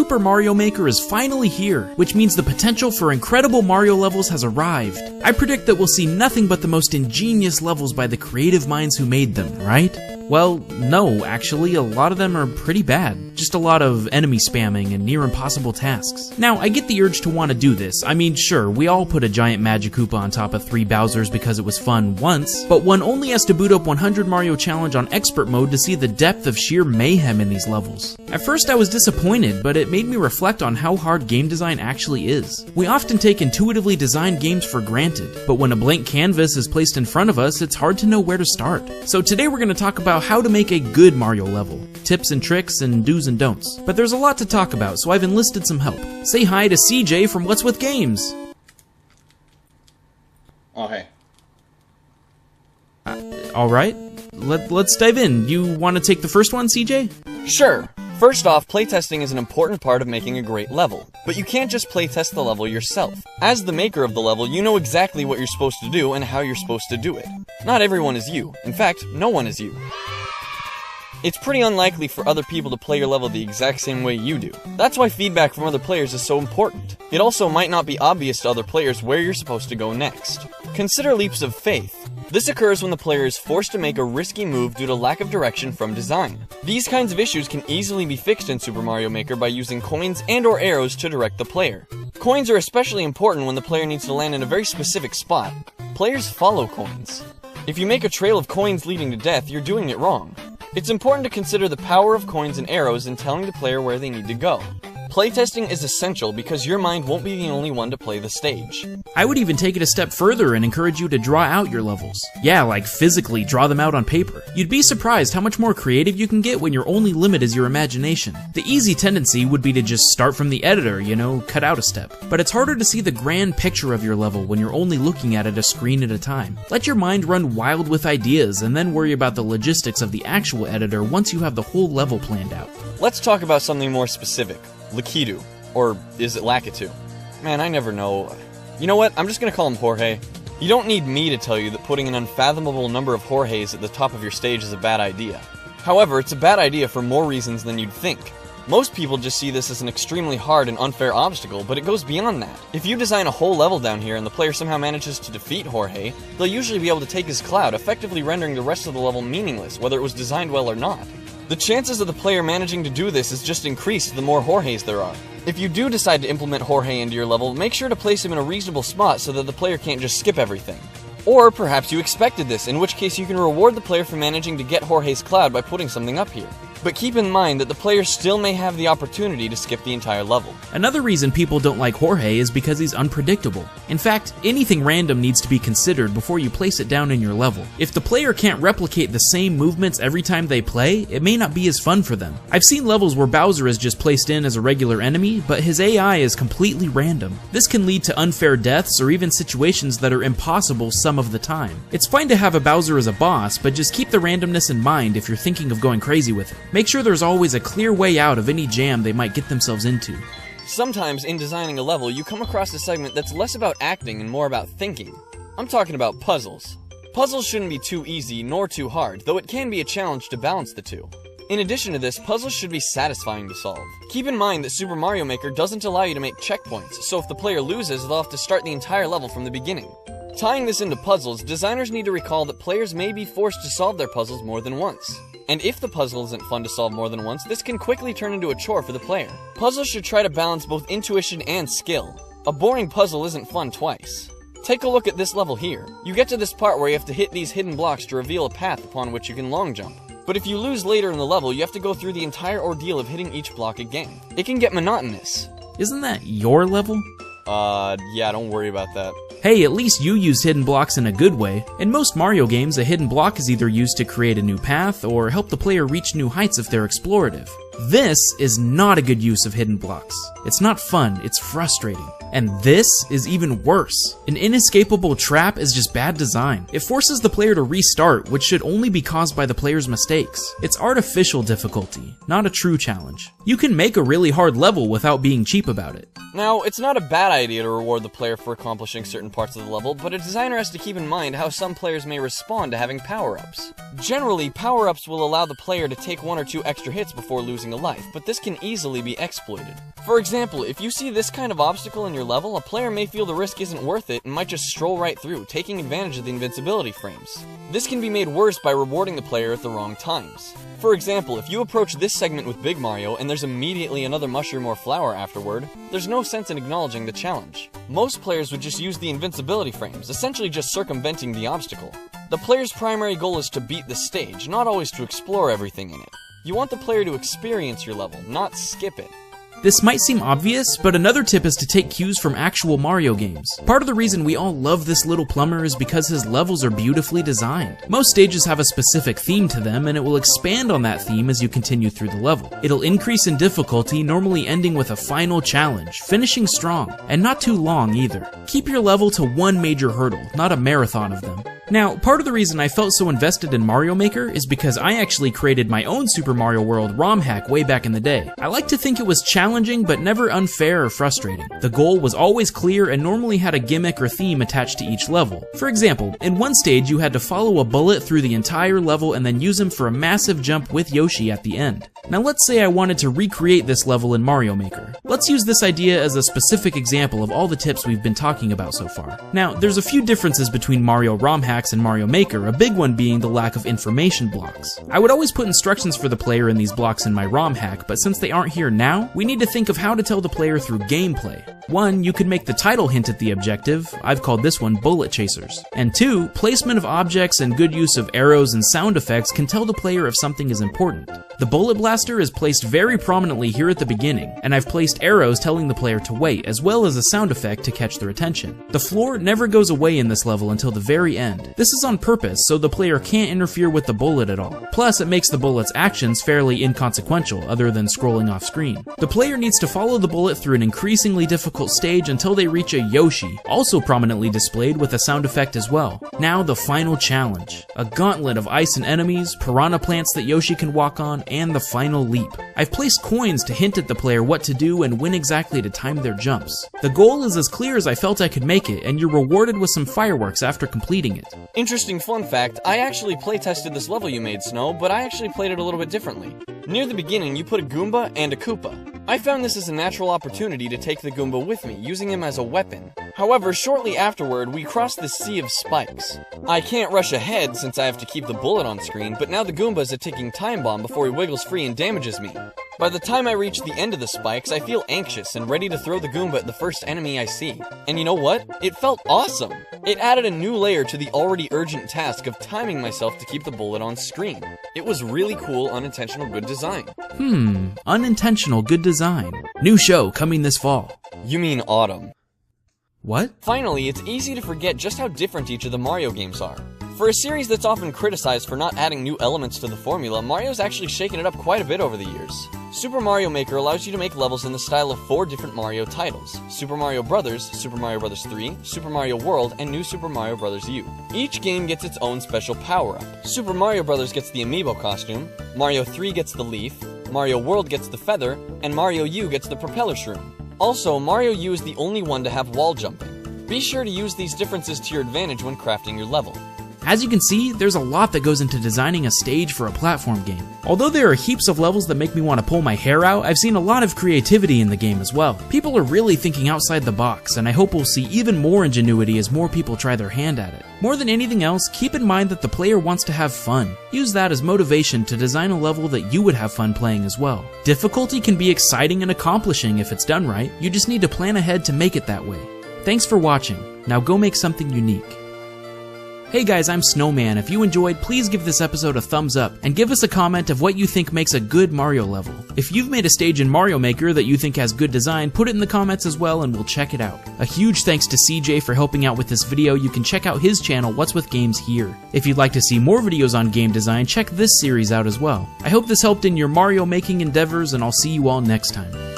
Super Mario Maker is finally here, which means the potential for incredible Mario levels has arrived. I predict that we'll see nothing but the most ingenious levels by the creative minds who made them, right? Well, no, actually, a lot of them are pretty bad. Just a lot of enemy spamming and near impossible tasks. Now, I get the urge to want to do this. I mean, sure, we all put a giant Magic Koopa on top of 3 Bowsers because it was fun once, but one only has to boot up 100 Mario Challenge on Expert Mode to see the depth of sheer mayhem in these levels. At first I was disappointed, but it made me reflect on how hard game design actually is. We often take intuitively designed games for granted, but when a blank canvas is placed in front of us, it's hard to know where to start. So today we're going to talk about how to make a good Mario level, tips and tricks and do's and don'ts. But there's a lot to talk about, so I've enlisted some help. Say hi to CJ from What's With Games. Oh, hey. Alright, let's dive in. You want to take the first one, CJ? Sure. First off, playtesting is an important part of making a great level, but you can't just playtest the level yourself. As the maker of the level, you know exactly what you're supposed to do and how you're supposed to do it. Not everyone is you. In fact, no one is you. It's pretty unlikely for other people to play your level the exact same way you do. That's why feedback from other players is so important. It also might not be obvious to other players where you're supposed to go next. Consider leaps of faith. This occurs when the player is forced to make a risky move due to lack of direction from design. These kinds of issues can easily be fixed in Super Mario Maker by using coins and/or arrows to direct the player. Coins are especially important when the player needs to land in a very specific spot. Players follow coins. If you make a trail of coins leading to death, you're doing it wrong. It's important to consider the power of coins and arrows in telling the player where they need to go. Playtesting is essential because your mind won't be the only one to play the stage. I would even take it a step further and encourage you to draw out your levels. Yeah, like physically draw them out on paper. You'd be surprised how much more creative you can get when your only limit is your imagination. The easy tendency would be to just start from the editor, you know, cut out a step. But it's harder to see the grand picture of your level when you're only looking at it a screen at a time. Let your mind run wild with ideas and then worry about the logistics of the actual editor once you have the whole level planned out. Let's talk about something more specific. Lakitu. Or is it Lakitu? Man, I never know. You know what? I'm just gonna call him Jorge. You don't need me to tell you that putting an unfathomable number of Jorges at the top of your stage is a bad idea. However, it's a bad idea for more reasons than you'd think. Most people just see this as an extremely hard and unfair obstacle, but it goes beyond that. If you design a whole level down here and the player somehow manages to defeat Jorge, they'll usually be able to take his cloud, effectively rendering the rest of the level meaningless, whether it was designed well or not. The chances of the player managing to do this is just increased the more Jorges there are. If you do decide to implement Jorge into your level, make sure to place him in a reasonable spot so that the player can't just skip everything. Or perhaps you expected this, in which case you can reward the player for managing to get Jorge's cloud by putting something up here. But keep in mind that the player still may have the opportunity to skip the entire level. Another reason people don't like Jorge is because he's unpredictable. In fact, anything random needs to be considered before you place it down in your level. If the player can't replicate the same movements every time they play, it may not be as fun for them. I've seen levels where Bowser is just placed in as a regular enemy, but his AI is completely random. This can lead to unfair deaths or even situations that are impossible some of the time. It's fine to have a Bowser as a boss, but just keep the randomness in mind if you're thinking of going crazy with it. Make sure there's always a clear way out of any jam they might get themselves into. Sometimes in designing a level, you come across a segment that's less about acting and more about thinking. I'm talking about puzzles. Puzzles shouldn't be too easy nor too hard, though it can be a challenge to balance the two. In addition to this, puzzles should be satisfying to solve. Keep in mind that Super Mario Maker doesn't allow you to make checkpoints, so if the player loses, they'll have to start the entire level from the beginning. Tying this into puzzles, designers need to recall that players may be forced to solve their puzzles more than once. And if the puzzle isn't fun to solve more than once, this can quickly turn into a chore for the player. Puzzles should try to balance both intuition and skill. A boring puzzle isn't fun twice. Take a look at this level here. You get to this part where you have to hit these hidden blocks to reveal a path upon which you can long jump. But if you lose later in the level, you have to go through the entire ordeal of hitting each block again. It can get monotonous. Isn't that your level? Yeah, don't worry about that. Hey, at least you use hidden blocks in a good way. In most Mario games, a hidden block is either used to create a new path or help the player reach new heights if they're explorative. This is not a good use of hidden blocks. It's not fun, it's frustrating. And this is even worse. An inescapable trap is just bad design. It forces the player to restart, which should only be caused by the player's mistakes. It's artificial difficulty, not a true challenge. You can make a really hard level without being cheap about it. Now, it's not a bad idea to reward the player for accomplishing certain parts of the level, but a designer has to keep in mind how some players may respond to having power-ups. Generally, power-ups will allow the player to take 1 or 2 extra hits before losing a life, but this can easily be exploited. For example, if you see this kind of obstacle in your level, a player may feel the risk isn't worth it and might just stroll right through, taking advantage of the invincibility frames. This can be made worse by rewarding the player at the wrong times. For example, if you approach this segment with Big Mario and there's immediately another mushroom or flower afterward, there's no sense in acknowledging the challenge. Most players would just use the invincibility frames, essentially just circumventing the obstacle. The player's primary goal is to beat the stage, not always to explore everything in it. You want the player to experience your level, not skip it. This might seem obvious, but another tip is to take cues from actual Mario games. Part of the reason we all love this little plumber is because his levels are beautifully designed. Most stages have a specific theme to them, and it will expand on that theme as you continue through the level. It'll increase in difficulty, normally ending with a final challenge, finishing strong, and not too long either. Keep your level to one major hurdle, not a marathon of them. Now, part of the reason I felt so invested in Mario Maker is because I actually created my own Super Mario World ROM hack way back in the day. I like to think it was challenging, but never unfair or frustrating. The goal was always clear and normally had a gimmick or theme attached to each level. For example, in one stage you had to follow a bullet through the entire level and then use him for a massive jump with Yoshi at the end. Now let's say I wanted to recreate this level in Mario Maker. Let's use this idea as a specific example of all the tips we've been talking about so far. Now, there's a few differences between Mario ROM hacks and Mario Maker, a big one being the lack of information blocks. I would always put instructions for the player in these blocks in my ROM hack, but since they aren't here now, we need to think of how to tell the player through gameplay. 1, you could make the title hint at the objective. I've called this one bullet chasers. And 2, placement of objects and good use of arrows and sound effects can tell the player if something is important. The bullet blaster is placed very prominently here at the beginning, and I've placed arrows telling the player to wait, as well as a sound effect to catch their attention. The floor never goes away in this level until the very end. This is on purpose, so the player can't interfere with the bullet at all. Plus, it makes the bullet's actions fairly inconsequential, other than scrolling off screen. The player needs to follow the bullet through an increasingly difficult stage until they reach a Yoshi, also prominently displayed with a sound effect as well. Now the final challenge. A gauntlet of ice and enemies, piranha plants that Yoshi can walk on, and the final leap. I've placed coins to hint at the player what to do and when exactly to time their jumps. The goal is as clear as I felt I could make it, and you're rewarded with some fireworks after completing it. Interesting fun fact, I actually playtested this level you made, Snow, but I actually played it a little bit differently. Near the beginning, you put a Goomba and a Koopa. I found this as a natural opportunity to take the Goomba with me, using him as a weapon. However, shortly afterward, we crossed the sea of spikes. I can't rush ahead since I have to keep the bullet on screen, but now the Goomba is a ticking time bomb before he wiggles free and damages me. By the time I reach the end of the spikes, I feel anxious and ready to throw the Goomba at the first enemy I see. And you know what? It felt awesome! It added a new layer to the already urgent task of timing myself to keep the bullet on screen. It was really cool, unintentional good design. Unintentional good design. New show coming this fall. You mean autumn. What? Finally, it's easy to forget just how different each of the Mario games are. For a series that's often criticized for not adding new elements to the formula, Mario's actually shaken it up quite a bit over the years. Super Mario Maker allows you to make levels in the style of 4 different Mario titles: Super Mario Bros., Super Mario Bros. 3, Super Mario World, and New Super Mario Bros. U. Each game gets its own special power-up. Super Mario Bros. Gets the amiibo costume, Mario 3 gets the leaf, Mario World gets the feather, and Mario U gets the propeller shroom. Also, Mario U is the only one to have wall jumping. Be sure to use these differences to your advantage when crafting your level. As you can see, there's a lot that goes into designing a stage for a platform game. Although there are heaps of levels that make me want to pull my hair out, I've seen a lot of creativity in the game as well. People are really thinking outside the box, and I hope we'll see even more ingenuity as more people try their hand at it. More than anything else, keep in mind that the player wants to have fun. Use that as motivation to design a level that you would have fun playing as well. Difficulty can be exciting and accomplishing if it's done right. You just need to plan ahead to make it that way. Thanks for watching. Now go make something unique. Hey guys, I'm Snowman. If you enjoyed, please give this episode a thumbs up and give us a comment of what you think makes a good Mario level. If you've made a stage in Mario Maker that you think has good design, put it in the comments as well and we'll check it out. A huge thanks to CJ for helping out with this video. You can check out his channel, What's With Games here. If you'd like to see more videos on game design, check this series out as well. I hope this helped in your Mario making endeavors, and I'll see you all next time.